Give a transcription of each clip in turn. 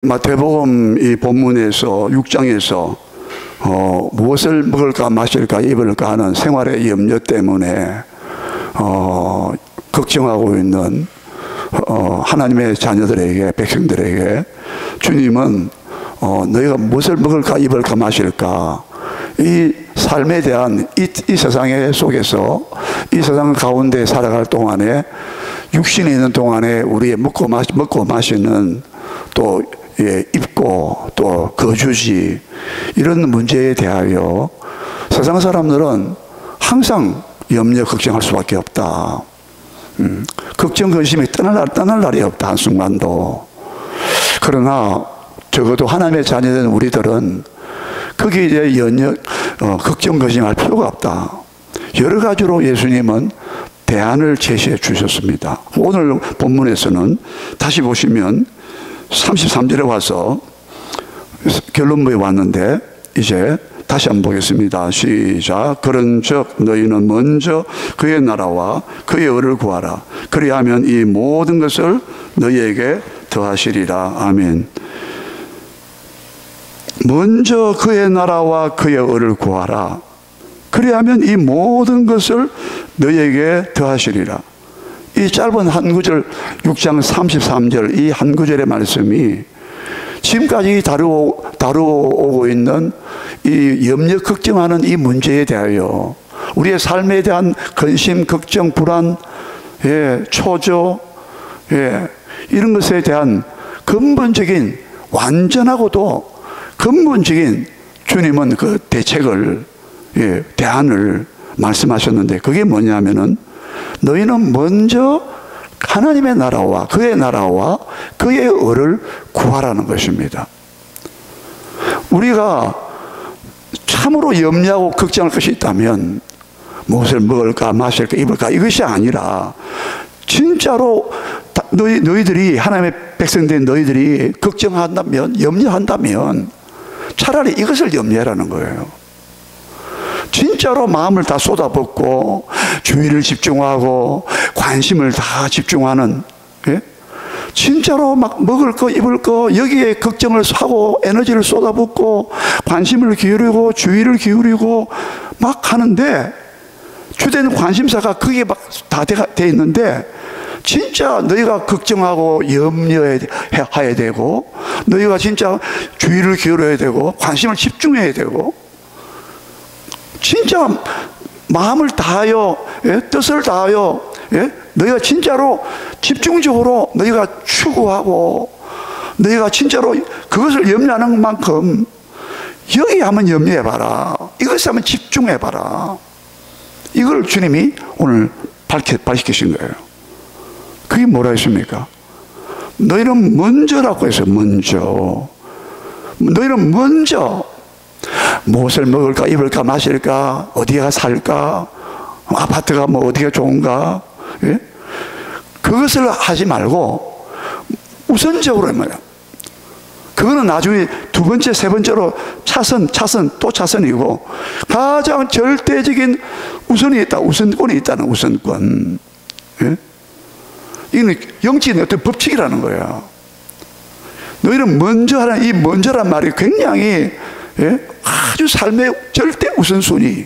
마태복음 이 본문에서 6장에서 무엇을 먹을까 마실까 입을까 하는 생활의 염려 때문에 걱정하고 있는 하나님의 자녀들에게, 백성들에게 주님은 너희가 무엇을 먹을까 입을까 마실까, 이 삶에 대한 이 세상 속에서 이 세상 가운데 살아갈 동안에, 육신에 있는 동안에 우리의 먹고 마시는, 또 입고 또 거주지, 이런 문제에 대하여 세상 사람들은 항상 염려 걱정할 수밖에 없다. 걱정 근심이 떠날 날이 없다, 한순간도. 그러나 적어도 하나님의 자녀된 우리들은 거기에 대해 걱정 근심할 필요가 없다. 여러 가지로 예수님은 대안을 제시해 주셨습니다. 오늘 본문에서는 다시 보시면 33절에 와서 결론부에 왔는데, 이제 다시 한번 보겠습니다. 시작. 그런즉 너희는 먼저 그의 나라와 그의 의를 구하라. 그리하면 이 모든 것을 너희에게 더하시리라. 아멘. 먼저 그의 나라와 그의 의를 구하라. 그리하면 이 모든 것을 너희에게 더하시리라. 이 짧은 한 구절, 6장 33절 이 한 구절의 말씀이 지금까지 다루고 있는 이 염려 걱정하는 이 문제에 대하여, 우리의 삶에 대한 근심, 걱정, 불안, 초조, 이런 것에 대한 근본적인, 완전하고도 근본적인 주님은 그 대책을, 대안을 말씀하셨는데, 그게 뭐냐면은 너희는 먼저 하나님의 나라와 그의 의를 구하라는 것입니다. 우리가 참으로 염려하고 걱정할 것이 있다면 무엇을 먹을까 마실까 입을까 이것이 아니라, 진짜로 너희들이, 하나님의 백성된 너희들이 걱정한다면, 염려한다면 차라리 이것을 염려하라는 거예요. 진짜로 마음을 다 쏟아붓고 주의를 집중하고 관심을 다 집중하는, 진짜로 막 먹을 거 입을 거 여기에 걱정을 하고 에너지를 쏟아붓고 관심을 기울이고 주의를 기울이고 막 하는데, 주된 관심사가 그게 막 다 돼 있는데, 진짜 너희가 걱정하고 염려해야 되고, 너희가 진짜 주의를 기울여야 되고 관심을 집중해야 되고, 진짜 마음을 다하여, 뜻을 다하여, 너희가 진짜로 집중적으로 너희가 추구하고, 너희가 진짜로 그것을 염려하는 만큼 여기 한번 염려해봐라, 이것에 한번 집중해봐라. 이걸 주님이 오늘 밝히신 거예요. 그게 뭐라 했습니까? 너희는 먼저라고 해서, 먼저. 너희는 먼저 무엇을 먹을까 입을까 마실까, 어디가 살까, 아파트가 뭐 어디가 좋은가, 그것을 하지 말고 우선적으로 말이야. 그거는 나중에 두 번째, 세 번째로 차선 또 차선이고, 가장 절대적인 우선권이 있다는 우선권. 이건 영적인 어떤 법칙이라는 거예요. 너희는 먼저 하라는 이 먼저란 말이 굉장히 아주 삶의 절대 우선순위,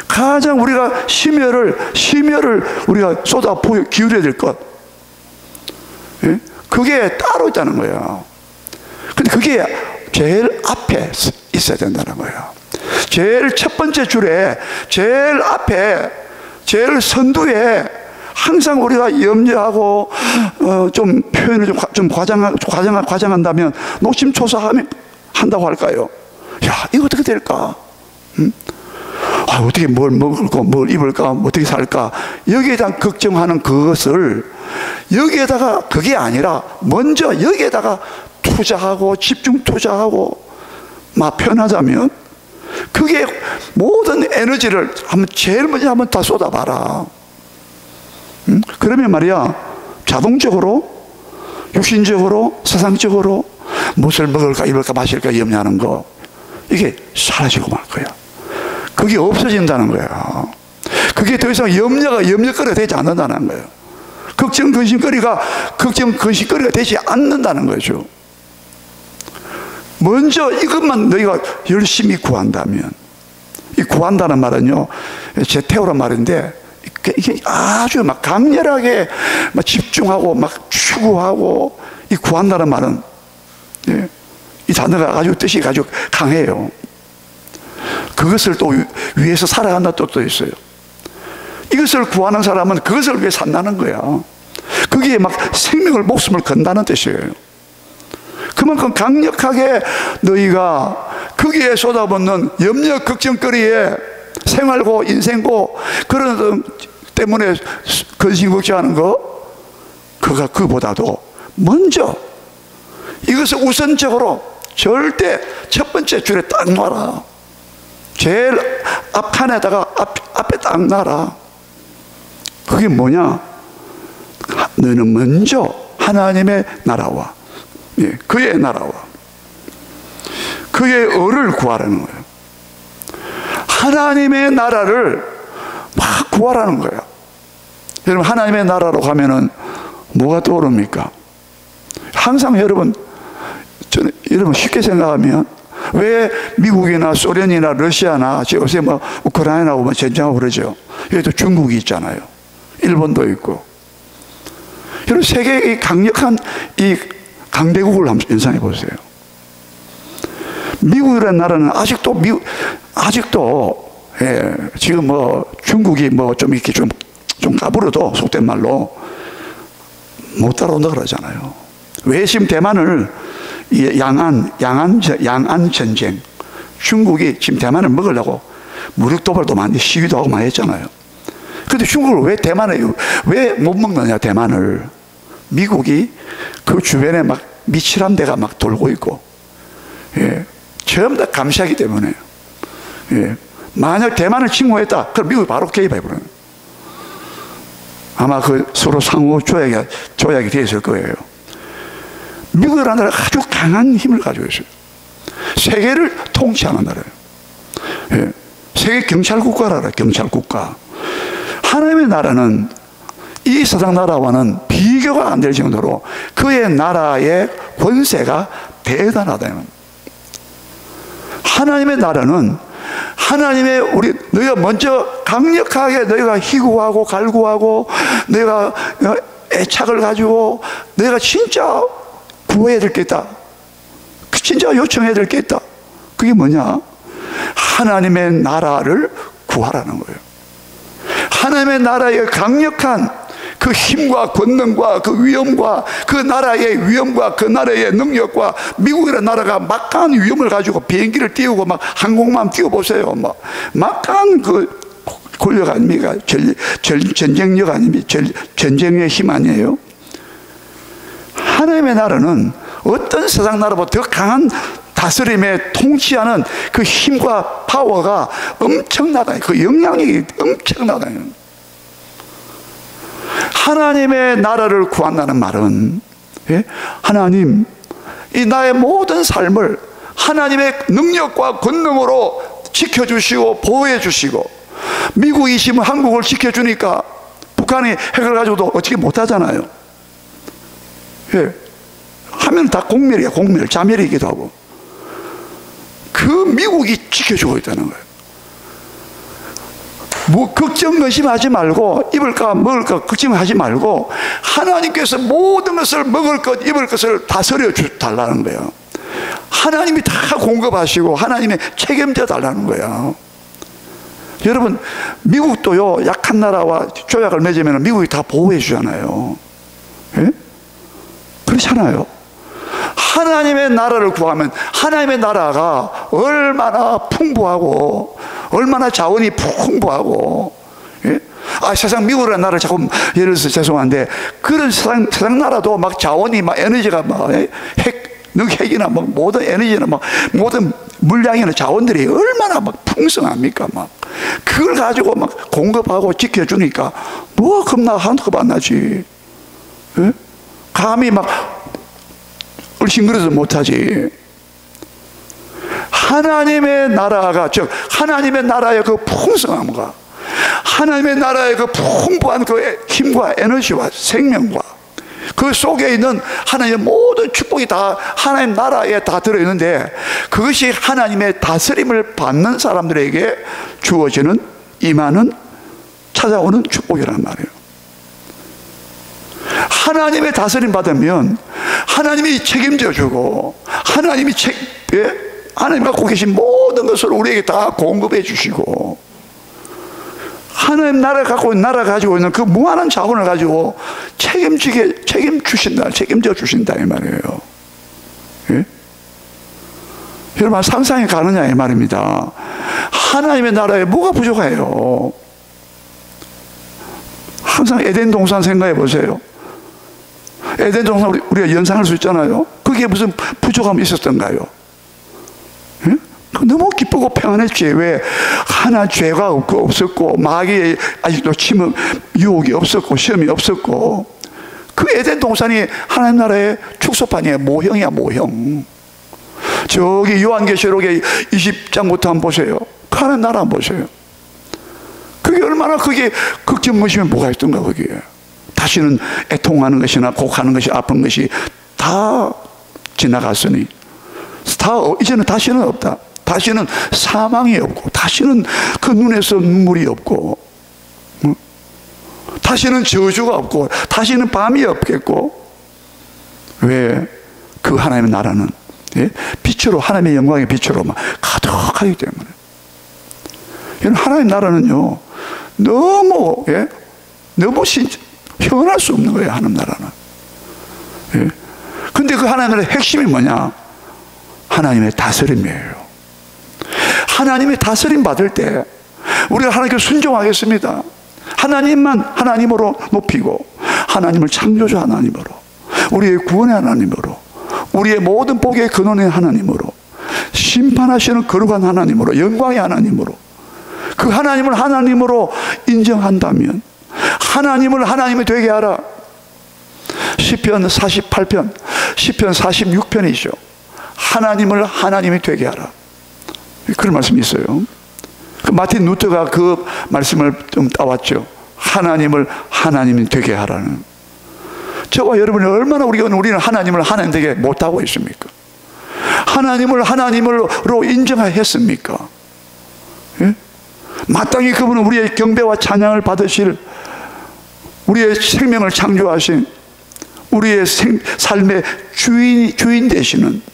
가장 우리가 심혈을 우리가 쏟아 기울여야 될 것, 그게 따로 있다는 거예요. 근데 그게 제일 앞에 있어야 된다는 거예요. 제일 첫 번째 줄에, 제일 앞에, 제일 선두에 항상 우리가 염려하고 좀 표현을 좀 과장한다면 노심초사한다고 할까요? 야, 이거 어떻게 될까? 어떻게 뭘 먹을까, 뭘 입을까, 어떻게 살까? 여기에 대한 걱정하는 그것을, 여기에다가 그게 아니라 먼저 여기에다가 투자하고 집중 투자하고, 막 표현하자면 그게 모든 에너지를 제일 먼저 한번 다 쏟아봐라. 그러면 말이야, 자동적으로, 육신적으로, 세상적으로 무엇을 먹을까 입을까 마실까 염려하는 거, 이게 사라지고 말 거야. 그게 없어진다는 거야. 그게 더 이상 염려거리가 되지 않는다는 거예요. 걱정 근심거리가 되지 않는다는 거죠. 먼저 이것만 너희가 열심히 구한다면, 이 구한다는 말은요, 제테오란 말인데, 이게 아주 막 강렬하게 막 집중하고 막 추구하고, 이 구한다는 말은, 예, 이 단어가 아주 뜻이 아주 강해요. 그것을 또 위해서 살아간다는 뜻도 있어요. 이것을 구하는 사람은 그것을 위해 산다는 거야. 거기에 막 생명을, 목숨을 건다는 뜻이에요. 그만큼 강력하게 너희가 거기에 쏟아붓는 염려, 걱정거리에 생활고 인생고 그런 때문에 근심 걱정하는 거, 그보다도 먼저 이것을 우선적으로 절대 첫 번째 줄에 딱 놔라. 제일 앞칸에다가 앞에 딱 놔라. 그게 뭐냐? 너는 먼저 하나님의 나라와, 예, 그의 나라와 그의 의를 구하라는 거예요. 하나님의 나라를 막 구하라는 거예요. 여러분, 하나님의 나라로 가면은 뭐가 떠오릅니까? 항상 여러분 쉽게 생각하면 왜 미국이나 소련이나 러시아나 요새 뭐 우크라이나하고 뭐 전쟁하고 그러죠. 여기도 중국이 있잖아요. 일본도 있고. 여러분, 세계의 강력한 이 강대국을 한번 연상해 보세요. 미국이라는 나라는 아직도 예, 지금 뭐 중국이 뭐 좀 이렇게 좀 까불어도 속된 말로 못 따라온다 그러잖아요. 왜 지금 대만을 양안 전쟁, 중국이 지금 대만을 먹으려고 무력 도발도 많이 시위도 하고 많이 했잖아요. 그런데 중국을 왜 못 먹느냐, 대만을. 미국이 그 주변에 막 미칠한 데가 막 돌고 있고, 예, 전부 다 감시하기 때문에, 예, 만약 대만을 침공했다, 그럼 미국이 바로 개입해버려요. 아마 그 서로 상호 조약이 되어 있을 거예요. 미국이라는 나라가 아주 강한 힘을 가지고 있어요. 세계를 통치하는 나라예요. 예, 세계 경찰국가라, 경찰국가. 하나님의 나라는 이 세상 나라와는 비교가 안 될 정도로 그의 나라의 권세가 대단하다. 하나님의 나라는 너희가 먼저 강력하게 너희가 희구하고 갈구하고 너희가 애착을 가지고 너희가 진짜 구해야 될 게 있다. 진짜 요청해야 될 게 있다. 그게 뭐냐? 하나님의 나라를 구하라는 거예요. 하나님의 나라의 강력한 그 힘과 권능과 그 위엄과 그 나라의 위엄과 그 나라의 능력과, 미국이라는 나라가 막강한 위엄을 가지고 비행기를 띄우고 막 항공모함 띄워보세요. 막 막강한 그 권력 아닙니까? 전쟁력 아닙니까? 전쟁의 힘 아니에요? 하나님의 나라는 어떤 세상 나라보다 더 강한 다스림에 통치하는 그 힘과 파워가 엄청나다. 그 영향력이 엄청나다. 하나님의 나라를 구한다는 말은, 예? 하나님, 이 나의 모든 삶을 하나님의 능력과 권능으로 지켜주시고 보호해 주시고, 미국이 지금 한국을 지켜주니까 북한이 핵을 가지고도 어떻게 못하잖아요. 예. 하면 다 공멸이야, 공멸. 자멸이기도 하고. 그 미국이 지켜주고 있다는 거예요. 뭐 걱정 근심하지 말고, 입을까 먹을까 걱정하지 말고 하나님께서 모든 것을, 먹을 것 입을 것을 다스려 달라는 거예요. 하나님이 다 공급하시고 하나님의 책임져 달라는 거예요. 여러분, 미국도요, 약한 나라와 조약을 맺으면 미국이 다 보호해 주잖아요. 예? 그렇잖아요. 하나님의 나라를 구하면 하나님의 나라가 얼마나 풍부하고 얼마나 자원이 풍부하고, 예? 세상 미국이라는 나라를 자꾸, 예를 들어서 죄송한데, 그런 세상 나라도 막 자원이 막 에너지가 막 핵이나 막 모든 에너지나 막 모든 물량이나 자원들이 얼마나 막 풍성합니까? 막 그걸 가지고 막 공급하고 지켜주니까 뭐 겁나 한두 번 안 나지. 예? 감히 막 얼씬거려서 못하지. 하나님의 나라가, 즉 하나님의 나라의 그 풍성함과 하나님의 나라의 그 풍부한 그 힘과 에너지와 생명과 그 속에 있는 하나님의 모든 축복이 다 하나님 나라에 다 들어있는데, 그것이 하나님의 다스림을 받는 사람들에게 주어지는, 임하는, 찾아오는 축복이란 말이에요. 하나님의 다스림 받으면 하나님이 책임져 주고, 하나님이 하나님 갖고 계신 모든 것을 우리에게 다 공급해 주시고, 하나님 나라 가지고 있는 그 무한한 자원을 가지고 책임져 주신다 이 말이에요. 예? 여러분 상상이 가느냐 이 말입니다. 하나님의 나라에 뭐가 부족해요? 항상 에덴 동산 생각해 보세요. 에덴 동산 우리가 연상할 수 있잖아요. 그게 무슨 부족함이 있었던가요? 예? 너무 기쁘고 평안했지. 왜? 하나 죄가 없었고, 마귀의 아직도 침음 유혹이 없었고, 시험이 없었고, 그 에덴 동산이 하나님 나라의 축소판이에요. 모형이야, 모형. 저기 요한계시록의 20장부터 한번 보세요. 그 하나님 나라 한번 보세요. 그게 얼마나 그게 걱정무시면 뭐가 있던가. 거기에 다시는 애통하는 것이나 곡하는 것이, 아픈 것이 다 지나갔으니, 이제는 다시는 없다. 다시는 사망이 없고, 다시는 그 눈에서 눈물이 없고, 다시는 저주가 없고, 다시는 밤이 없겠고. 왜? 그 하나님의 나라는 빛으로, 하나님의 영광의 빛으로 막 가득하기 때문에. 하나님의 나라는요, 너무 표현할 수 없는 거예요. 하나님 나라는. 근데 그 하나님 나라의 핵심이 뭐냐? 하나님의 다스림이에요. 하나님의 다스림 받을 때 우리가 하나님께 순종하겠습니다. 하나님만 하나님으로 높이고, 하나님을 창조주 하나님으로, 우리의 구원의 하나님으로, 우리의 모든 복의 근원의 하나님으로, 심판하시는 거룩한 하나님으로, 영광의 하나님으로, 그 하나님을 하나님으로 인정한다면, 하나님을 하나님이 되게 하라. 시편 48편, 시편 46편이죠. 하나님을 하나님이 되게 하라. 그런 말씀이 있어요. 마틴 루터가 그 말씀을 좀 따왔죠. 하나님을 하나님이 되게 하라는. 저와 여러분이 얼마나 우리는 하나님을 하나님 되게 못하고 있습니까? 하나님을 하나님으로 인정했습니까? 예? 마땅히 그분은 우리의 경배와 찬양을 받으실, 우리의 생명을 창조하신, 우리의 삶의 주인 되시는,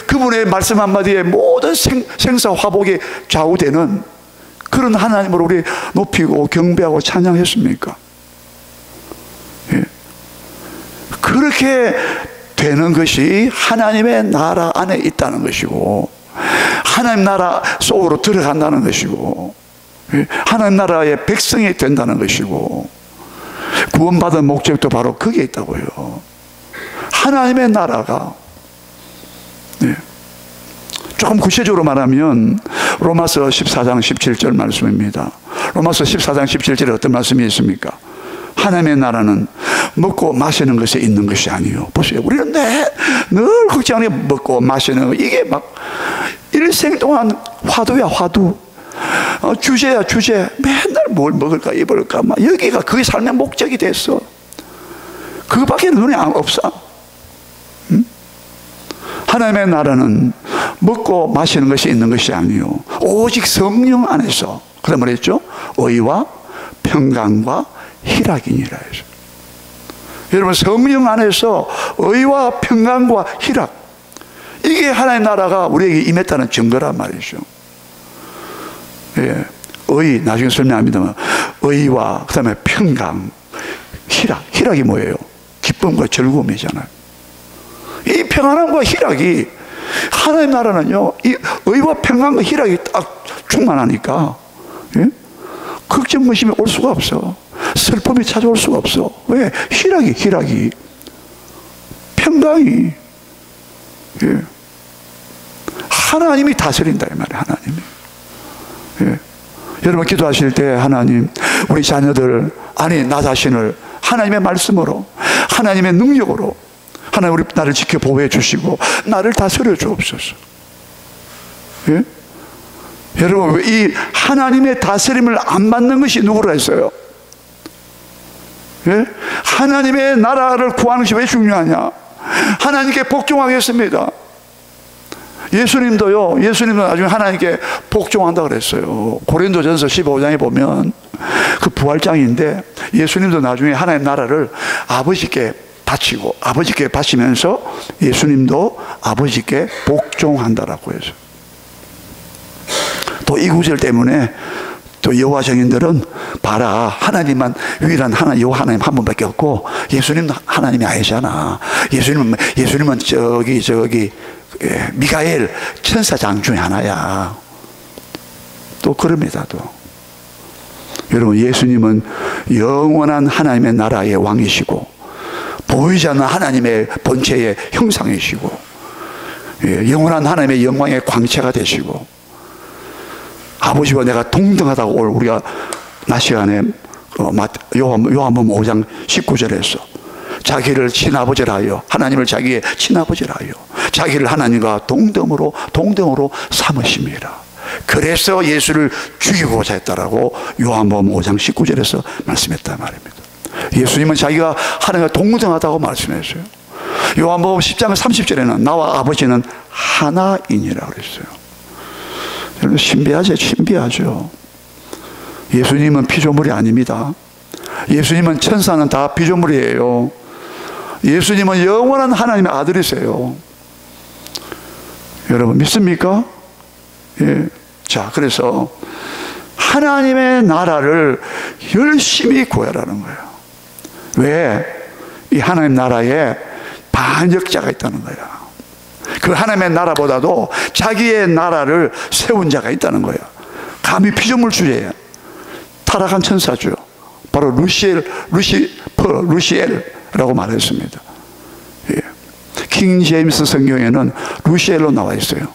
그분의 말씀 한마디에 모든 생사 화복이 좌우되는 그런 하나님을 우리 높이고 경배하고 찬양했습니까? 예. 그렇게 되는 것이 하나님의 나라 안에 있다는 것이고, 하나님 나라 속으로 들어간다는 것이고, 예. 하나님 나라의 백성이 된다는 것이고, 구원받은 목적도 바로 거기에 있다고요. 하나님의 나라가, 네. 조금 구체적으로 말하면 로마서 14장 17절 말씀입니다. 로마서 14장 17절에 어떤 말씀이 있습니까? 하나님의 나라는 먹고 마시는 것에 있는 것이 아니요. 보세요. 우리는 늘 걱정하게 먹고 마시는 거, 이게 막 일생 동안 화두야, 화두. 주제야, 주제. 맨날 뭘 먹을까, 입을까. 막 여기가 그게 삶의 목적이 됐어. 그거밖에 눈에 없어. 하나님의 나라는 먹고 마시는 것이 있는 것이 아니요, 오직 성령 안에서, 그다음 뭐랬죠? 의와 평강과 희락이니라 해서. 여러분, 성령 안에서 의와 평강과 희락, 이게 하나님의 나라가 우리에게 임했다는 증거란 말이죠. 예, 의, 나중에 설명합니다만, 의와 그다음에 평강, 희락이 뭐예요? 기쁨과 즐거움이잖아요. 이 평안함과 희락이, 하나님 나라는요, 이 의와 평안과 희락이 딱 충만하니까, 예? 걱정 무심이 올 수가 없어. 슬픔이 찾아올 수가 없어. 왜? 희락이 평강이, 예. 하나님이 다스린다 이 말이에요. 하나님이. 예. 여러분 기도하실 때, 하나님, 우리 자녀들, 아니 나 자신을 하나님의 말씀으로, 하나님의 능력으로, 하나님 우리 나를 지켜 보호해 주시고 나를 다스려 주옵소서. 예? 여러분, 이 하나님의 다스림을 안 받는 것이 누구라 했어요? 예? 하나님의 나라를 구하는 것이 왜 중요하냐? 하나님께 복종하겠습니다. 예수님도 나중에 하나님께 복종한다 그랬어요. 고린도전서 15장에 보면 그 부활장인데 예수님도 나중에 하나님 나라를 아버지께 바치고 아버지께 바치면서 예수님도 아버지께 복종한다라고 해서, 또 이 구절 때문에 또 여호와 증인들은 봐라, 하나님만 유일한 여호와 하나님 한 분밖에 없고 예수님은 하나님이 아니잖아. 예수님은 저기 미가엘 천사장 중에 하나야. 또 그럽니다. 또 여러분, 예수님은 영원한 하나님의 나라의 왕이시고 보이지 않는 하나님의 본체의 형상이시고 영원한 하나님의 영광의 광채가 되시고 아버지와 내가 동등하다고 오늘 우리가 낮 시간에 요한복음 5장 19절에서 자기를 친아버지라 하여, 하나님을 자기의 친아버지라 하여 자기를 하나님과 동등으로 삼으십니다. 그래서 예수를 죽이고자 했다라고 요한복음 5장 19절에서 말씀했단 말입니다. 예수님은 자기가 하나님과 동등하다고 말씀했어요. 요한복음 10장 30절에는 나와 아버지는 하나이니라 그랬어요. 여러분, 신비하죠. 예수님은 피조물이 아닙니다. 예수님은 천사는 다 피조물이에요. 예수님은 영원한 하나님의 아들이세요. 여러분, 믿습니까? 예. 자, 그래서 하나님의 나라를 열심히 구하라는 거예요. 왜? 이 하나님 나라에 반역자가 있다는 거예요. 그 하나님의 나라보다도 자기의 나라를 세운 자가 있다는 거예요. 감히 피조물주의예요. 타락한 천사죠. 바로 루시엘이라고 말했습니다. 예. 킹 제임스 성경에는 루시엘로 나와 있어요.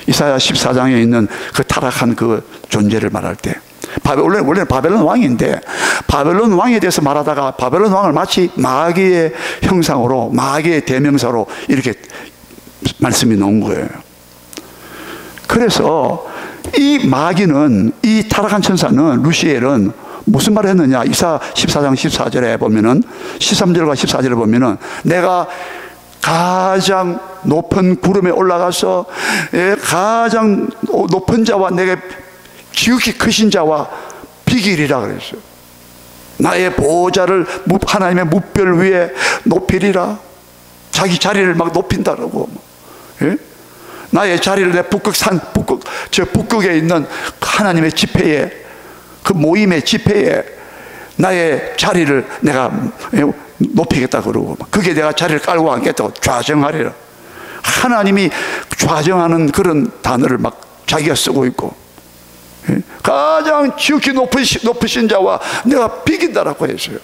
이사야 14장에 있는 그 타락한 그 존재를 말할 때, 원래는 바벨론 왕인데 바벨론 왕에 대해서 말하다가 바벨론 왕을 마치 마귀의 형상으로, 마귀의 대명사로 이렇게 말씀이 나온 거예요. 그래서 이 마귀는, 이 타락한 천사는, 루시엘은 무슨 말을 했느냐? 이사 14장 14절에 보면은, 13절과 14절에 보면은, 내가 가장 높은 구름에 올라가서 가장 높은 자와 내게 지극히 크신 자와 비기리라 그랬어요. 나의 보호자를 하나님의 무별 위에 높이리라. 자기 자리를 막 높인다라고. 예? 나의 자리를 내 북극에 있는 하나님의 집회에, 그 모임의 집회에 나의 자리를 내가 높이겠다 그러고, 그게 내가 자리를 깔고 앉겠다고 좌정하리라. 하나님이 좌정하는 그런 단어를 막 자기가 쓰고 있고, 가장 지극히 높으신 자와 내가 비긴다라고 했어요.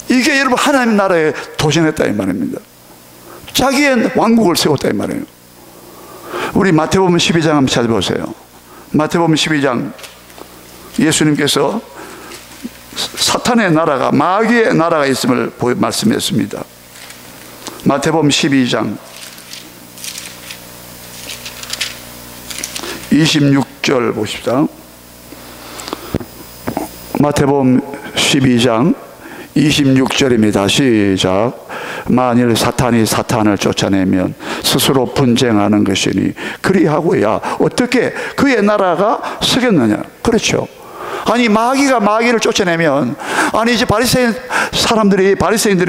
이게 여러분 하나님 나라에 도전했다 이 말입니다. 자기의 왕국을 세웠다 이 말이에요. 우리 마태복음 12장 한번 찾아보세요. 마태복음 12장, 예수님께서 사탄의 나라가, 마귀의 나라가 있음을 말씀했습니다. 마태복음 12장 26절 보십시다. 마태복음 12장 26절입니다. 시작. 만일 사탄이 사탄을 쫓아내면 스스로 분쟁하는 것이니 그리하고야 어떻게 그의 나라가 서겠느냐. 그렇죠. 아니, 마귀가 마귀를 쫓아내면, 아니 이제 바리새인들이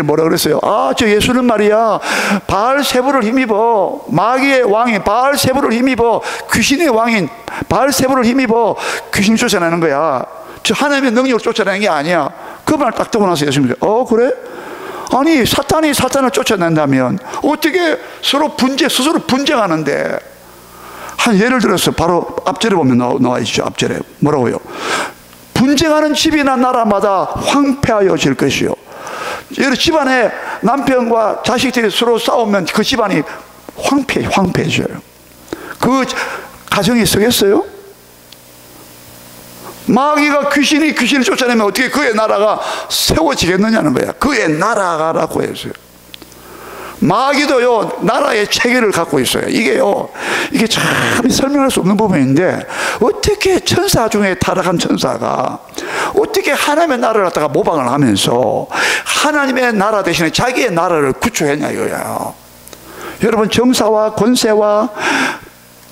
뭐라 그랬어요? 아, 저 예수는 말이야 바알세부를 힘입어, 마귀의 왕인 바알세부를 힘입어, 귀신의 왕인 바알세부를 힘입어 귀신 쫓아내는 거야. 저 하나님의 능력을 쫓아내는 게 아니야. 그 말 딱 듣고 나서 예수님이 그래? 아니 사탄이 사탄을 쫓아낸다면 어떻게 스스로 분쟁하는데. 한 예를 들어서 바로 앞절에 보면 나와 있죠. 앞절에 뭐라고요? 분쟁하는 집이나 나라마다 황폐하여질 것이요. 예를 집안에 남편과 자식들이 서로 싸우면 그 집안이 황폐해져요. 그 가정이 서겠어요? 마귀가 귀신을 쫓아내면 어떻게 그의 나라가 세워지겠느냐는 거야. 그의 나라라고 했어요. 마귀도요, 나라의 체계를 갖고 있어요. 이게 참 설명할 수 없는 부분인데, 어떻게 천사 중에 타락한 천사가 어떻게 하나님의 나라를 갖다가 모방을 하면서 하나님의 나라 대신에 자기의 나라를 구축했냐 이거야. 여러분, 정사와 권세와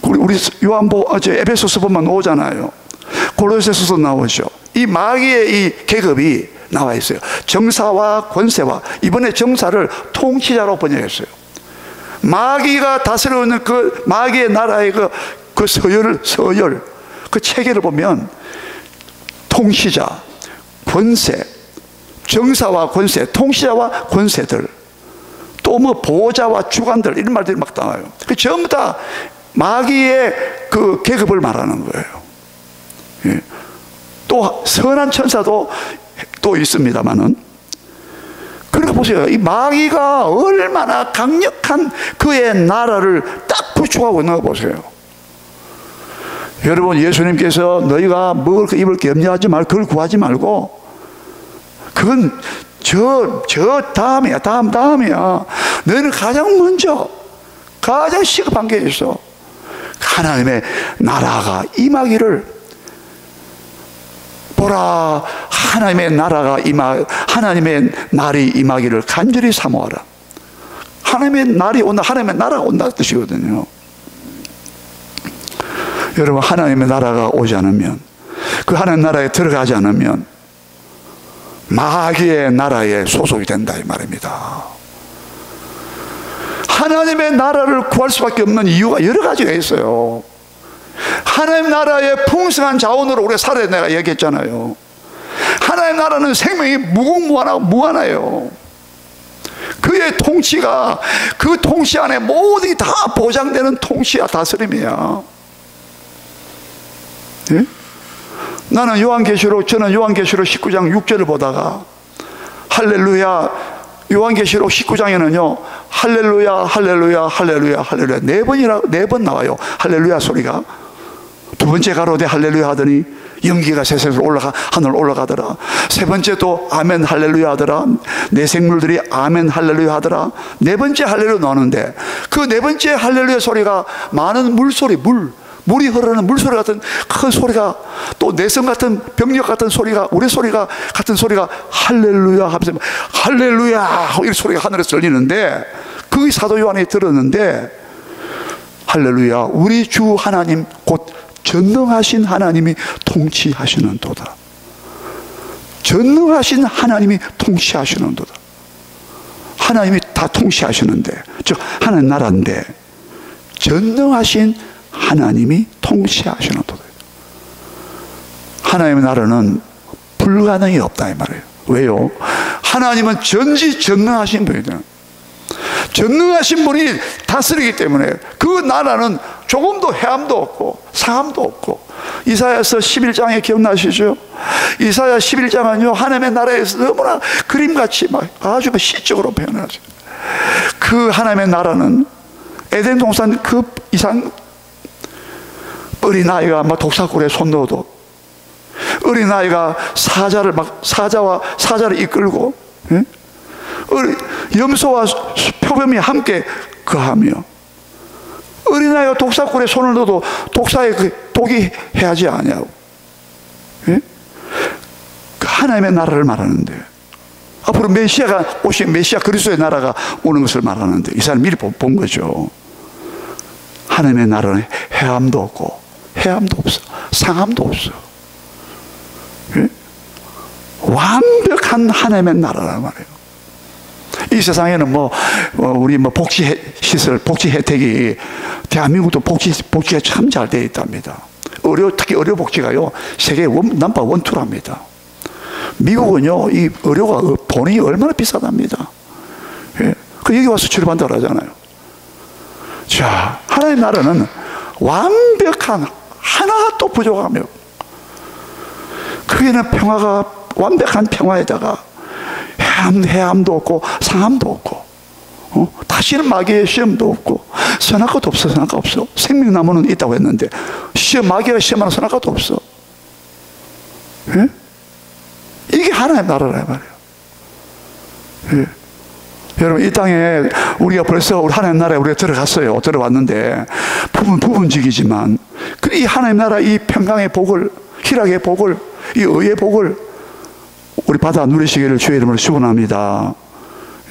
우리 에베소서 보면 나오잖아요. 골로새서도 나오죠. 이 마귀의 이 계급이 나와 있어요. 정사와 권세와, 이번에 정사를 통치자로 번역했어요. 마귀가 다스리는 그 마귀의 나라의 그 서열, 그 체계를 보면 통치자, 권세, 정사와 권세, 통치자와 권세들, 또 뭐 보호자와 주관들, 이런 말들이 막 나와요. 그 전부 다 마귀의 그 계급을 말하는 거예요. 예. 또 선한 천사도 또 있습니다만은, 그러니까 보세요. 이 마귀가 얼마나 강력한 그의 나라를 딱 구축하고 있는 거 보세요. 여러분, 예수님께서 너희가 먹을 거 입을 게 염려하지 말고, 그걸 구하지 말고, 그건 저 다음이야. 다음이야. 너희는 가장 먼저, 가장 시급한 게 있어. 하나님의 나라가 임하기를 보라. 하나님의 나라가 하나님의 날이 임하기를 간절히 사모하라. 하나님의 날이 온다, 하나님의 나라가 온다 뜻이거든요. 여러분, 하나님의 나라가 오지 않으면, 그 하나님 나라에 들어가지 않으면 마귀의 나라에 소속이 된다 이 말입니다. 하나님의 나라를 구할 수밖에 없는 이유가 여러 가지가 있어요. 하나님 나라의 풍성한 자원으로 우리가 살아야 내가 얘기했잖아요. 하나님 나라는 생명이 무한해요. 그의 통치가, 그 통치 안에 모든 게 다 보장되는 통치야, 다스림이야. 예? 저는 요한계시록 19장 6절을 보다가 할렐루야, 요한계시록 19장에는요 할렐루야 할렐루야 할렐루야 할렐루야 네 번 나와요. 할렐루야 소리가. 두 번째 가로되 할렐루야 하더니 연기가 세상으로 하늘로 올라가더라. 세 번째 또 아멘 할렐루야 하더라. 내 생물들이 아멘 할렐루야 하더라. 네 번째 할렐루야 나오는데, 그 네 번째 할렐루야 소리가 많은 물소리, 물이 흐르는 물소리 같은 큰 소리가, 또 내성 같은 병력 같은 소리가, 우리 소리가 같은 소리가 할렐루야 하면서 할렐루야 이 소리가 하늘에서 들리는데, 그 사도 요한이 들었는데, 할렐루야, 우리 주 하나님 곧 전능하신 하나님이 통치하시는 도다. 전능하신 하나님이 통치하시는 도다. 하나님이 다 통치하시는데, 즉 하나님 나라인데 전능하신 하나님이 통치하시는 도다. 하나님의 나라는 불가능이 없다 이 말이에요. 왜요? 하나님은 전지전능하신 분이다. 전능하신 분이 다스리기 때문에 그 나라는 조금도 해함도 없고 상함도 없고. 이사야서 11장에 기억나시죠? 이사야 11장은요 하나님의 나라에서 너무나 그림같이 막 아주 시적으로 표현하죠. 그 하나님의 나라는 에덴 동산 그 이상, 어린아이가 막 독사꿀에 손 넣어도, 어린아이가 사자를 이끌고, 예? 염소와 표범이 함께 거하며, 어린아이가 독사꿀에 손을 넣어도 독사의 그 독이 해하지 않냐고. 예? 그 하나님의 나라를 말하는데, 앞으로 메시아 그리스도의 나라가 오는 것을 말하는데, 이 사람 미리 본 거죠. 하나님의 나라는 해함도 없고 해함도 없어, 상함도 없어. 예? 완벽한 하나님의 나라란 말이에요. 이 세상에는 우리 복지 시설, 복지 혜택이, 대한민국도 복지가 참 잘 되어 있답니다. 특히 의료 복지가요 세계 넘버 1, 2랍니다. 미국은요 이 의료가 돈이 얼마나 비싸답니다. 예? 여기 와서 치료받는다고 하잖아요. 자, 하나님의 나라는 완벽한, 하나도 부족하며, 거기는 평화가, 완벽한 평화에다가 해함도 없고 상함도 없고, 다시는 마귀의 시험도 없고, 선악과도 없어. 선악과 없어. 생명나무는 있다고 했는데 마귀가 시험하는 선악과도 없어. 예? 이게 하나님의 나라란 말이에요. 예. 여러분, 이 땅에 우리가 벌써 우리 하나님 나라에 우리가 들어갔어요. 들어왔는데 부분적이지만 이 하나님 나라, 이 평강의 복을, 희락의 복을, 이 의의 복을 우리 받아 누리시기를 주의 이름으로 축원합니다.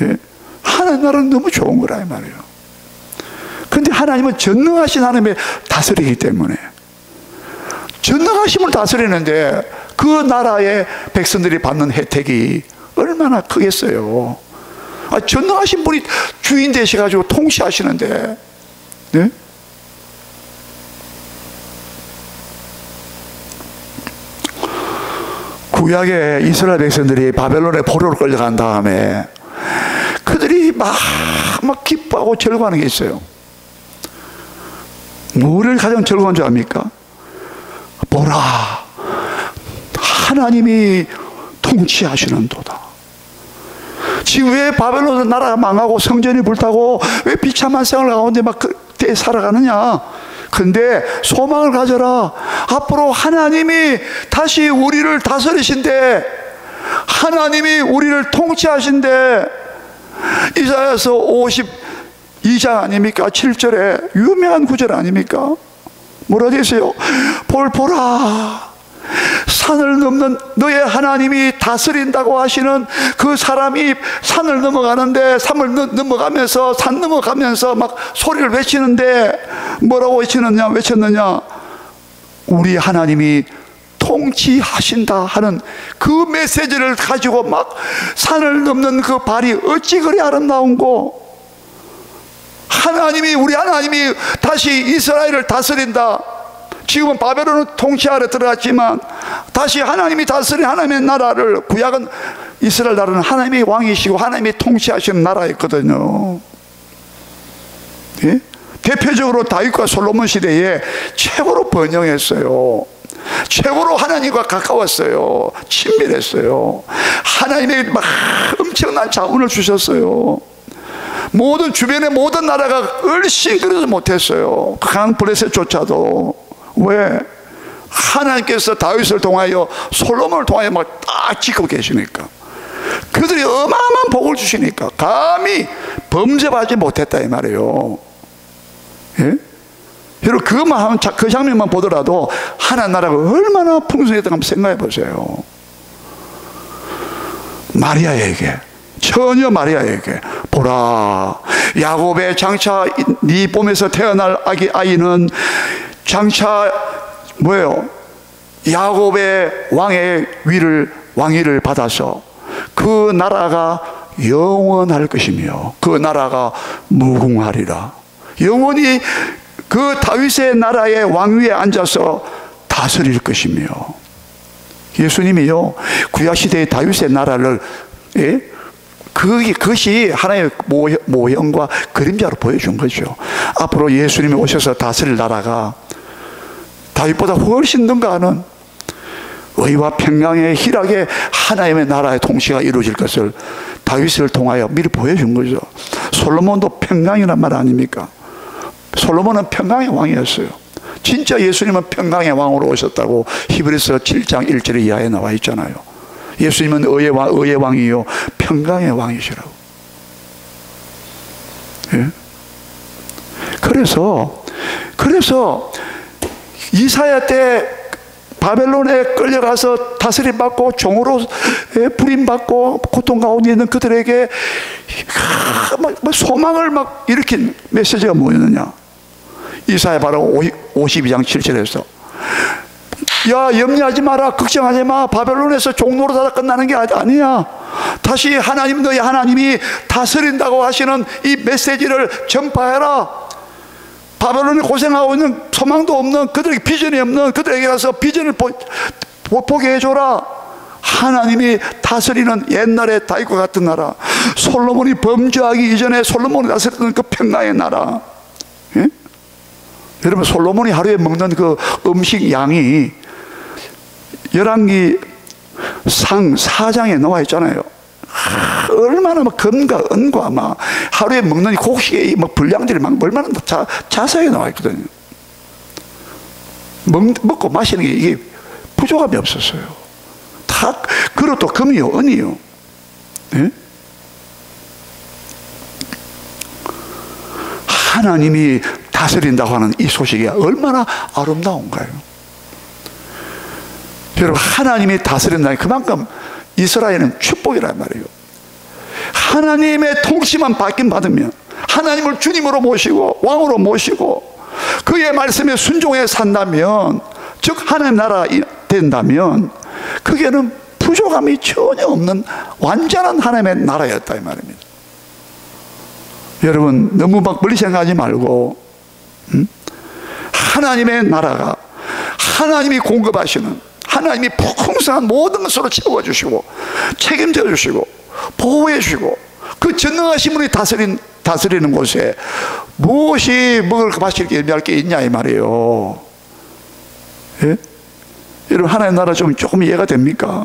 예? 하나님 나라는 너무 좋은 거라 이 말이에요. 그런데 하나님은 전능하신 하나님의 다스리기 때문에, 전능하심을 다스리는데 그 나라의 백성들이 받는 혜택이 얼마나 크겠어요. 전능하신 분이 주인 되셔가지고 통치하시는데, 네? 구약에 이스라엘 백성들이 바벨론의 포로로 끌려간 다음에 그들이 막 기뻐하고 절구하는 게 있어요. 뭐를 가장 절구한 줄 압니까? 보라, 하나님이 통치하시는도다. 지금 왜 바벨론 나라가 망하고 성전이 불타고 왜 비참한 생활 가운데 막 그때 살아가느냐? 근데 소망을 가져라. 앞으로 하나님이 다시 우리를 다스리신대. 하나님이 우리를 통치하신대. 이사야서 52장 아닙니까? 7절에 유명한 구절 아닙니까? 뭐라 되어 있어요? 보라, 산을 넘는 너의 하나님이 다스린다고 하시는 그 사람이 산을 넘어가는데, 산을 넘어가면서 산 넘어가면서 막 소리를 외치는데 뭐라고 외쳤느냐? 우리 하나님이 통치하신다 하는 그 메시지를 가지고 막 산을 넘는 그 발이 어찌 그리 아름다운고, 하나님이, 우리 하나님이 다시 이스라엘을 다스린다. 지금은 바벨론은 통치 아래 들어갔지만 다시 하나님이 다스린 하나님의 나라를, 구약은 이스라엘 나라는 하나님이 왕이시고 하나님이 통치하시는 나라였거든요. 예? 대표적으로 다윗과 솔로몬 시대에 최고로 번영했어요. 최고로 하나님과 가까웠어요. 친밀했어요. 하나님의 막 엄청난 자원을 주셨어요. 모든 주변의 모든 나라가 얼씬 그러지 못했어요. 강한 블레셋조차도. 왜? 하나님께서 다윗을 통하여 솔로몬을 통하여 막 딱 짓고 계시니까, 그들이 어마어마한 복을 주시니까 감히 범죄하지 못했다 이 말이에요. 예? 여러분, 그것만 하면, 그 장면만 보더라도 하나님 나라가 얼마나 풍성했던가 한번 생각해 보세요. 마리아에게, 처녀 마리아에게 보라, 야곱의 장차 네 봄에서 태어날 아이는 장차 뭐예요? 야곱의 왕위를 받아서 그 나라가 영원할 것이며 그 나라가 무궁하리라. 영원히 그 다윗의 나라의 왕위에 앉아서 다스릴 것이며, 예수님이요 구약시대의 다윗의 나라를, 예? 그것이 하나의 모형과 그림자로 보여준 거죠. 앞으로 예수님이 오셔서 다스릴 나라가 다윗보다 훨씬 능가하는 의와 평강의 희락의 하나님의 나라의 통치가 이루어질 것을 다윗을 통하여 미리 보여준 거죠. 솔로몬도 평강이란 말 아닙니까? 솔로몬은 평강의 왕이었어요. 진짜 예수님은 평강의 왕으로 오셨다고 히브리서 7장 1절에 이하에 나와 있잖아요. 예수님은 의의 왕이요 평강의 왕이시라고. 예? 그래서 이사야 때 바벨론에 끌려가서 다스림 받고 종으로 부림받고 고통 가운데 있는 그들에게 소망을 막 일으킨 메시지가 뭐였느냐? 이사야 바로 52장 7절에서 야, 염려하지 마라, 걱정하지 마, 바벨론에서 종로로 다 끝나는 게 아니야. 다시 하나님, 너희 하나님이 다스린다고 하시는 이 메시지를 전파해라. 바벨론이 고생하고 있는, 소망도 없는 그들에게, 비전이 없는 그들에게 가서 비전을 보게 해줘라. 하나님이 다스리는 옛날의 다윗과 같은 나라, 솔로몬이 범죄하기 이전에 솔로몬이 다스렸던 그 평강의 나라. 예? 여러분, 솔로몬이 하루에 먹는 그 음식 양이 열왕기 상 4장에 나와 있잖아요. 얼마나 막 금과 은과 막 하루에 먹는 곡식의 막 분량들이 막 얼마나 자세하게 나와 있거든요. 먹고 마시는 게 이게 부족함이 없었어요. 다 그릇도 금이요, 은이요. 예? 하나님이 다스린다고 하는 이 소식이 얼마나 아름다운가요? 여러분, 하나님이 다스린다니 그만큼 이스라엘은 축복이란 말이에요. 하나님의 통치만 받으면, 하나님을 주님으로 모시고 왕으로 모시고 그의 말씀에 순종해 산다면, 즉 하나님 나라 된다면, 그게는 부족함이 전혀 없는 완전한 하나님의 나라였다 이 말입니다. 여러분, 너무 막 멀리 생각하지 말고, 하나님의 나라가 하나님이 공급하시는, 하나님이 풍성한 모든 것으로 채워주시고 책임져 주시고 보호해 주시고, 그 전능하신 분이 다스리는 곳에 무엇이 먹을 거 마실 게 의미할 게 있냐 이 말이에요. 예? 여러분, 하나님의 나라 조금 이해가 됩니까?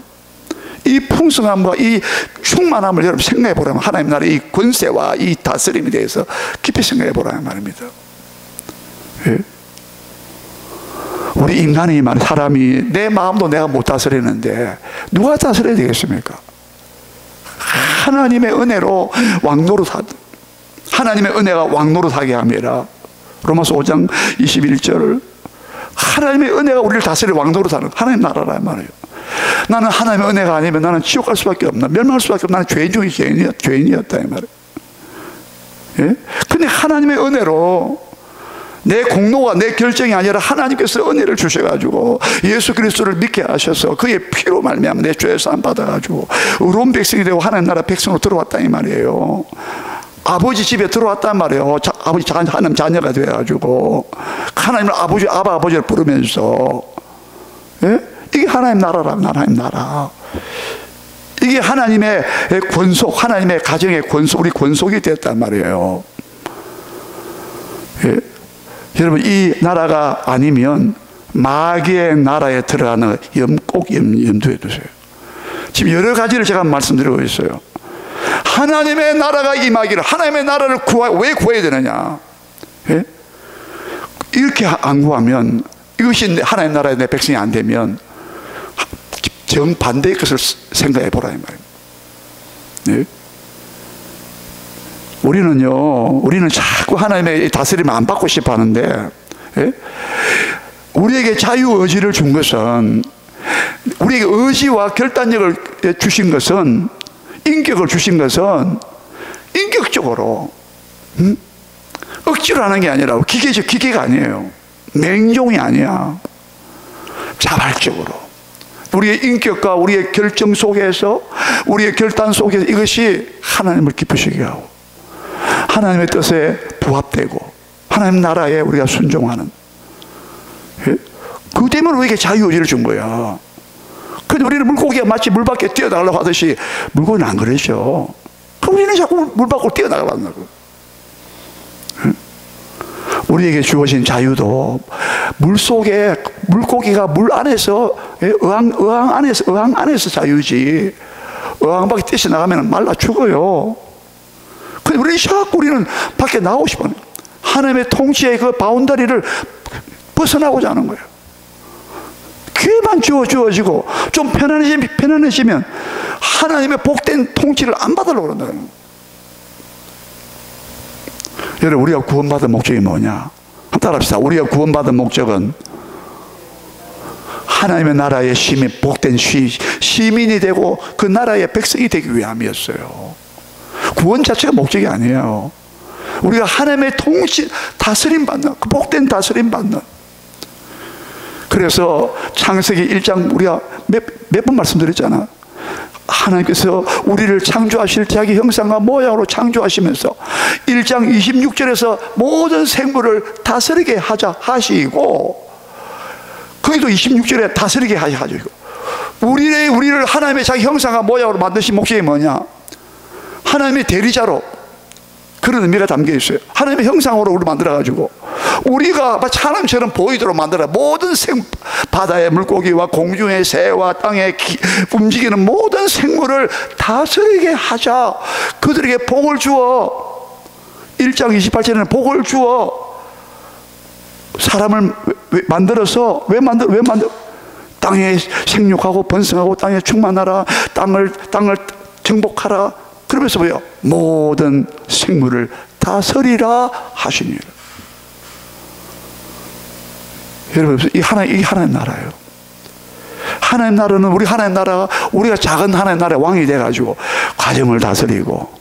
이 풍성함과 이 충만함을 여러분 생각해 보라면, 하나님 나라의 이 권세와 이 다스림에 대해서 깊이 생각해 보라는 말입니다. 예? 우리 인간이 사람이 내 마음도 내가 못 다스리는데 누가 다스려야 되겠습니까? 하나님의 은혜로 왕노릇하듯, 하나님의 은혜가 왕노릇하게 함이라. 로마서 5장 21절. 하나님의 은혜가 우리를 다스릴 왕노릇하는 하나님 나라란 말이에요. 나는 하나님의 은혜가 아니면 나는 지옥 갈 수밖에 없나, 멸망할 수밖에 없나. 나는 죄인 중에 죄인이었다 이 말이에요. 예? 근데 하나님의 은혜로 내 공로가 내 결정이 아니라 하나님께서 은혜를 주셔가지고 예수 그리스도를 믿게 하셔서 그의 피로 말미암아 내 죄의 사함 받아가지고 의로운 백성이 되고 하나님 나라 백성으로 들어왔다 이 말이에요. 아버지 집에 들어왔단 말이에요. 아버지 하나님 자녀가 되어가지고 하나님을 아버지를 부르면서, 예? 이게 하나님 나라라면 하나님 나라. 이게 하나님의 권속, 하나님의 가정의 권속, 우리 권속이 됐단 말이에요. 예? 여러분, 이 나라가 아니면 마귀의 나라에 들어가는 꼭 염두에 두세요. 지금 여러 가지를 제가 말씀드리고 있어요. 하나님의 나라가 임하기를, 하나님의 나라를 왜 구해야 되느냐? 예? 이렇게 안 구하면, 이것이 하나님의 나라의 내 백성이 안 되면 정반대의 것을 생각해 보라 이 말이에요. 예? 우리는 자꾸 하나님의 다스림을 안 받고 싶어 하는데, 예? 우리에게 자유의지를 준 것은, 우리에게 의지와 결단력을 주신 것은, 인격을 주신 것은 인격적으로 억지로 하는 게 아니라 기계가 아니에요. 맹종이 아니야. 자발적으로 우리의 인격과 우리의 결정 속에서, 우리의 결단 속에서 이것이 하나님을 기쁘시게 하고 하나님의 뜻에 부합되고 하나님 나라에 우리가 순종하는, 예? 그 때문에 우리에게 자유의지를 준 거야. 근데 우리는 물고기가 마치 물 밖에 뛰어나가려고 하듯이 물고기는 안 그러죠. 우리는 자꾸 물 밖으로 뛰어나가려고. 우리에게 주어진 자유도 물속에, 물고기가 물 안에서, 어항 안에서 자유지, 어항 밖에 뛰어나가면 말라 죽어요. 근데 우리는 밖에 나오고 싶어요. 하나님의 통치의 그 바운더리를 벗어나고자 하는 거예요. 기회만 주어지고 좀 편안해지면 하나님의 복된 통치를 안 받으려고 그런다는 거예요. 여러분, 우리가 구원받은 목적이 뭐냐? 한번 따라합시다. 우리가 구원받은 목적은 하나님의 나라의 복된 시민이 되고 그 나라의 백성이 되기 위함이었어요. 구원 자체가 목적이 아니에요. 우리가 하나님의 통치, 다스림 받는, 그 복된 다스림 받는. 그래서 창세기 1장 우리가 몇 번 말씀드렸잖아. 하나님께서 우리를 창조하실 자기 형상과 모양으로 창조하시면서 1장 26절에서 모든 생물을 다스리게 하자 하시고, 거기도 26절에 다스리게 하시고, 우리를 하나님의 자기 형상과 모양으로 만드신 목적이 뭐냐? 하나님의 대리자로, 그런 의미가 담겨 있어요. 하나님의 형상으로 우리를 만들어가지고 우리가 마치 하나님처럼 보이도록 만들어 모든 바다의 물고기와 공중의 새와 땅에 움직이는 모든 생물을 다스리게 하자. 그들에게 복을 주어. 1장 28절에는 복을 주어 사람을 만들어서 왜 만들어? 땅에 생육하고 번성하고 땅에 충만하라. 땅을 정복하라. 그러면서 뭐요? 모든 생물을 다스리라 하시니라. 여러분, 이게 하나님 나라예요. 하나님 나라는, 우리 하나님 나라가, 우리가 작은 하나님 나라의 왕이 돼가지고 가정을 다스리고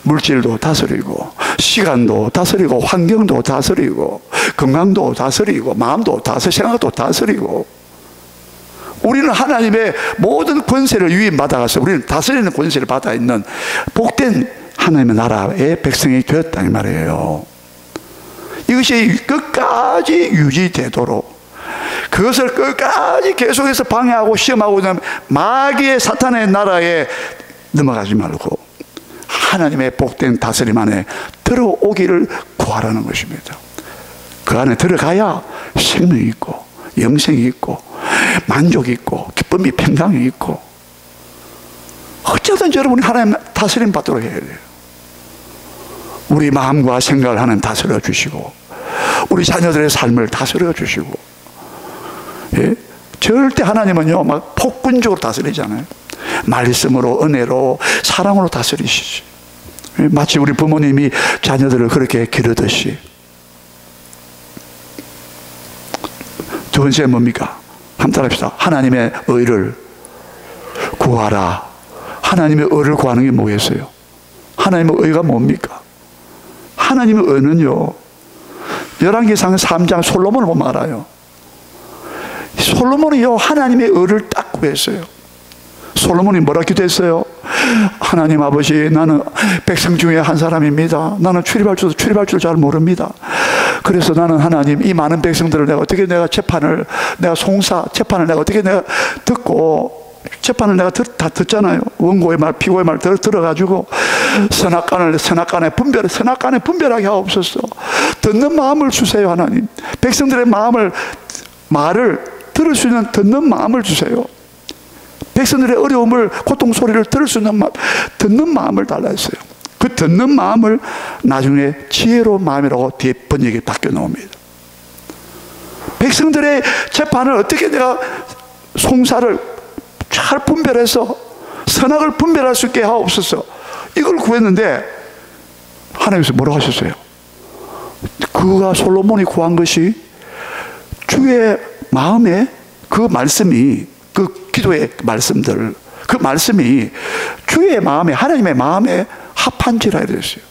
물질도 다스리고 시간도 다스리고 환경도 다스리고 건강도 다스리고 마음도 다스리고 생각도 다스리고, 우리는 하나님의 모든 권세를 위임받아가서 우리는 다스리는 권세를 받아 있는 복된 하나님의 나라의 백성이 되었다 이 말이에요. 이것이 끝까지 유지되도록, 그것을 끝까지 계속해서 방해하고 시험하고 마귀의 사탄의 나라에 넘어가지 말고 하나님의 복된 다스림 안에 들어오기를 구하라는 것입니다. 그 안에 들어가야 생명이 있고 영생이 있고 만족이 있고 기쁨이 평강이 있고, 어쩌든지 여러분이 하나님 다스림 받도록 해야 돼요. 우리 마음과 생각을 하나님 다스려 주시고 우리 자녀들의 삶을 다스려 주시고, 예? 절대 하나님은요 막 폭군적으로 다스리잖아요. 말씀으로, 은혜로, 사랑으로 다스리시지. 예? 마치 우리 부모님이 자녀들을 그렇게 기르듯이. 두 번째 뭡니까? 한번 따라합시다. 하나님의 의를 구하라. 하나님의 의를 구하는 게 뭐겠어요? 하나님의 의가 뭡니까? 하나님의 의는요, 열왕기상 3장 솔로몬을 보면 알아요. 솔로몬이요 하나님의 의를 딱 구했어요. 솔로몬이 뭐라 기도했어요? 하나님 아버지, 나는 백성 중에 한 사람입니다. 나는 출입할 줄 잘 모릅니다. 그래서 나는 하나님, 이 많은 백성들을 내가 어떻게 재판을 내가 어떻게 듣고, 재판을 내가 다 듣잖아요. 원고의 말, 피고의 말 들어가지고 선악간에 분별하게 하옵소서. 듣는 마음을 주세요. 하나님, 백성들의 말을 들을 수 있는 듣는 마음을 주세요. 백성들의 어려움을, 고통 소리를 들을 수 있는 듣는 마음을 달라 했어요. 그 듣는 마음을 나중에 지혜로운 마음이라고 뒤에 번역이 바뀌어 나옵니다. 백성들의 재판을 어떻게 내가 송사를 잘 분별해서 선악을 분별할 수 있게 하옵소서. 이걸 구했는데 하나님께서 뭐라고 하셨어요? 그가 솔로몬이 구한 것이 주의 마음에, 그 말씀이, 그 기도의 말씀들, 그 말씀이 주의 마음에, 하나님의 마음에 합한지라 이랬어요.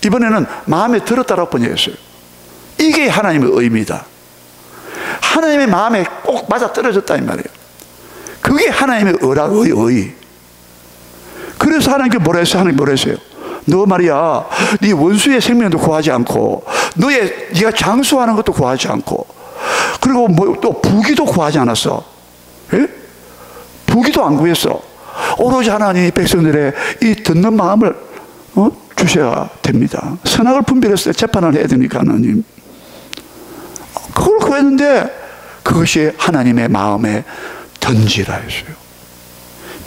이번에는 마음에 들었다라고 번역했어요. 이게 하나님의 의입니다. 하나님의 마음에 꼭 맞아 떨어졌다 이 말이에요. 그게 하나님의 의. 그래서 하나님께 뭐라 했어요? 하나님 뭐라 했어요? 너 말이야, 네 원수의 생명도 구하지 않고, 네가 장수하는 것도 구하지 않고, 그리고 또 부귀도 구하지 않았어. 예? 부귀도 안 구했어. 오로지 하나님이 백성들의 이 듣는 마음을 주셔야 됩니다. 선악을 분별해서 재판을 해야 되니까 하나님. 그걸 구했는데 그것이 하나님의 마음에 던지라 했어요.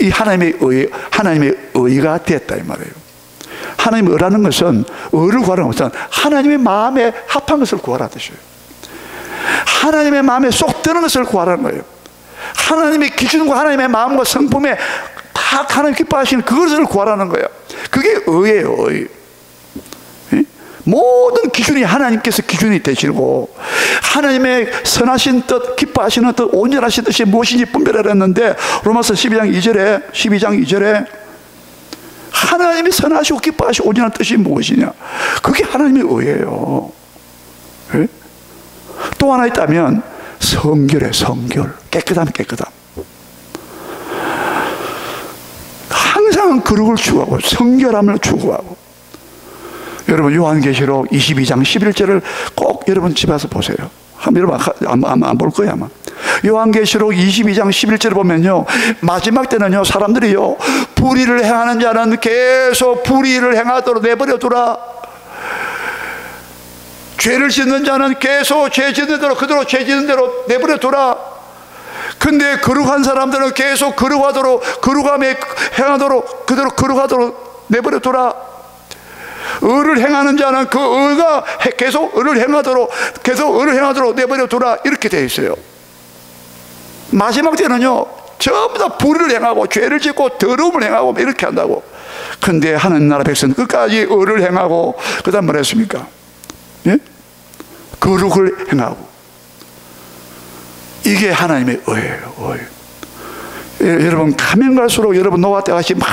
이 하나님의 의가 됐다 이 말이에요. 하나님의 의라는 것은, 의를 구하라는 것은 하나님의 마음에 합한 것을 구하라 뜻이에요. 하나님의 마음에 쏙 드는 것을 구하라는 거예요. 하나님의 기준과 하나님의 마음과 성품에 다 하나님 기뻐하시는 그것을 구하라는 거예요. 그게 의예요, 의. 모든 기준이 하나님께서 기준이 되시고, 하나님의 선하신 뜻, 기뻐하시는 뜻, 온전하신 뜻이 무엇인지 분별하라 했는데, 로마서 12장 2절에 하나님이 선하시고 기뻐하시고 온전한 뜻이 무엇이냐, 그게 하나님의 의예요. 네? 또 하나 있다면 성결해. 성결, 깨끗함. 항상 거룩을 추구하고 성결함을 추구하고. 여러분, 요한계시록 22장 11절을 꼭 여러분 집에 와서 보세요. 여러분 안 볼 거예요 아마. 요한계시록 22장 11절을 보면요, 마지막 때는요, 사람들이요, 불의를 행하는 자는 계속 불의를 행하도록 내버려 두라. 죄를 짓는 자는 계속 죄 짓는 대로, 그대로 죄 짓는 대로 내버려 두라. 근데 거룩한 사람들은 계속 거룩함에 행하도록, 그대로 거룩하도록 내버려 두라. 의를 행하는 자는 그 의가 계속 의를 행하도록 내버려 두라. 이렇게 되어 있어요. 마지막 때는요, 전부 다 불의를 행하고 죄를 짓고 더러움을 행하고 이렇게 한다고. 근데 하나님 나라 백성은 끝까지 의를 행하고 그 다음 뭐라 했습니까? 예? 거룩을 행하고. 이게 하나님의 의예요. 의. 여러분 가면 갈수록 여러분 노아 때 같이 막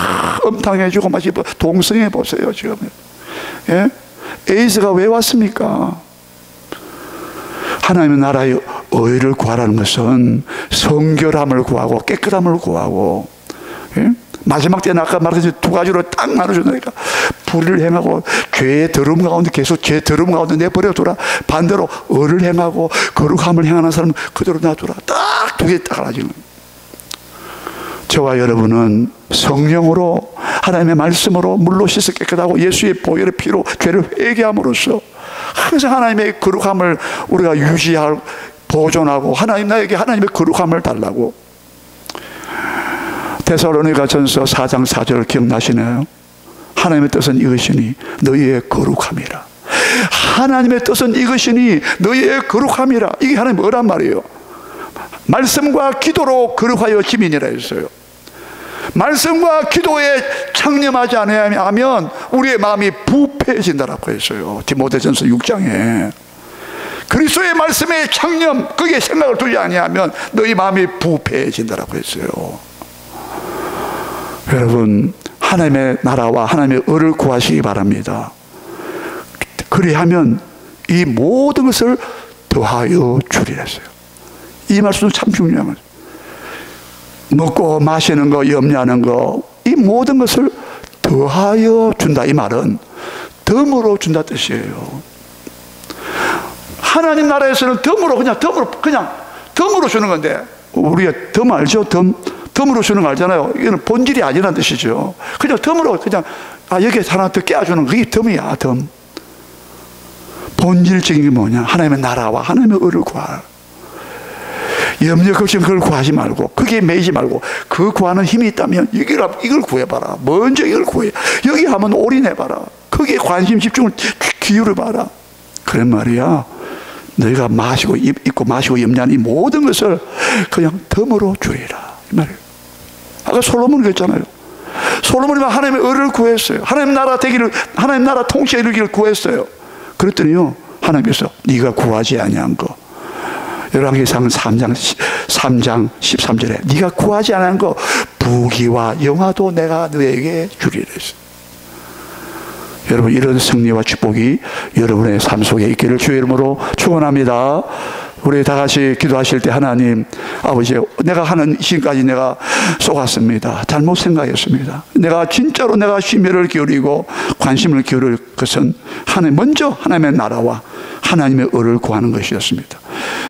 음탕해지고 막 동성해 보세요 지금. 예? 에이즈가 왜 왔습니까? 하나님의 나라의 의를 구하라는 것은 성결함을 구하고 깨끗함을 구하고, 예? 마지막 때는 아까 말했듯이 두 가지로 딱 나눠준다니까. 불의를 행하고 죄의 더러움 가운데 계속 죄 더러움 가운데 내버려두라. 반대로 의를 행하고 거룩함을 행하는 사람은 그대로 놔두라. 딱 두 개 딱 가지고. 저와 여러분은 성령으로 하나님의 말씀으로 물로 씻어 깨끗하고 예수의 보혈의 피로 죄를 회개함으로써 항상 하나님의 거룩함을 우리가 유지할 보존하고 하나님 나에게 하나님의 거룩함을 달라고. 데살로니가전서 4장 4절 기억나시나요? 하나님의 뜻은 이것이니 너희의 거룩함이라. 하나님의 뜻은 이것이니 너희의 거룩함이라. 이게 하나님 뭐란 말이에요? 말씀과 기도로 거룩하여 지민이라 했어요. 말씀과 기도에 창념하지 않으면 우리의 마음이 부패해진다라고 했어요. 디모데전서 6장에. 그리스도의 말씀에 창념, 거기에 생각을 두지 아니하면 너희 마음이 부패해진다라고 했어요. 여러분 하나님의 나라와 하나님의 의를 구하시기 바랍니다. 그리하면 이 모든 것을 더하여 주리라 했어요. 이 말씀은 참 중요한 거죠. 먹고 마시는 거, 염려하는 거, 이 모든 것을 더하여 준다. 이 말은 덤으로 준다 뜻이에요. 하나님 나라에서는 덤으로 그냥 덤으로 주는 건데, 우리가 덤 알죠? 덤으로 주는 거 알잖아요. 이거는 본질이 아니라는 뜻이죠. 그냥 덤으로 여기에 하나 더 깨워주는 거, 그게 덤이야. 덤. 본질적인 게 뭐냐? 하나님의 나라와 하나님의 의를 구하라. 염려 걱정 그걸 구하지 말고, 거기에 매이지 말고, 그 구하는 힘이 있다면 이걸 구해봐라. 먼저 이걸 구해. 여기 하면 올인해봐라. 거기에 관심 집중을 기울여봐라. 그런 말이야. 너희가 마시고 입고 마시고 염려하는 이 모든 것을 그냥 덤으로 주리라. 이 말이에요. 아까 솔로몬이 그랬잖아요. 솔로몬이 하나님의 의를 구했어요. 하나님 나라 되기를, 하나님 나라 통치에 이르기를 구했어요. 그랬더니요, 하나님께서 네가 구하지 아니한 거, 열왕기상 3장 13절에 네가 구하지 않은 거 부귀와 영화도 내가 너에게 주리라 했어요. 여러분 이런 승리와 축복이 여러분의 삶 속에 있기를 주의 이름으로 축원합니다. 우리 다 같이 기도하실 때 하나님 아버지, 내가 하는 지금까지 내가 속았습니다. 잘못 생각했습니다. 내가 진짜로 내가 심혈을 기울이고 관심을 기울일 것은 먼저 하나님의 나라와 하나님의 의를 구하는 것이었습니다.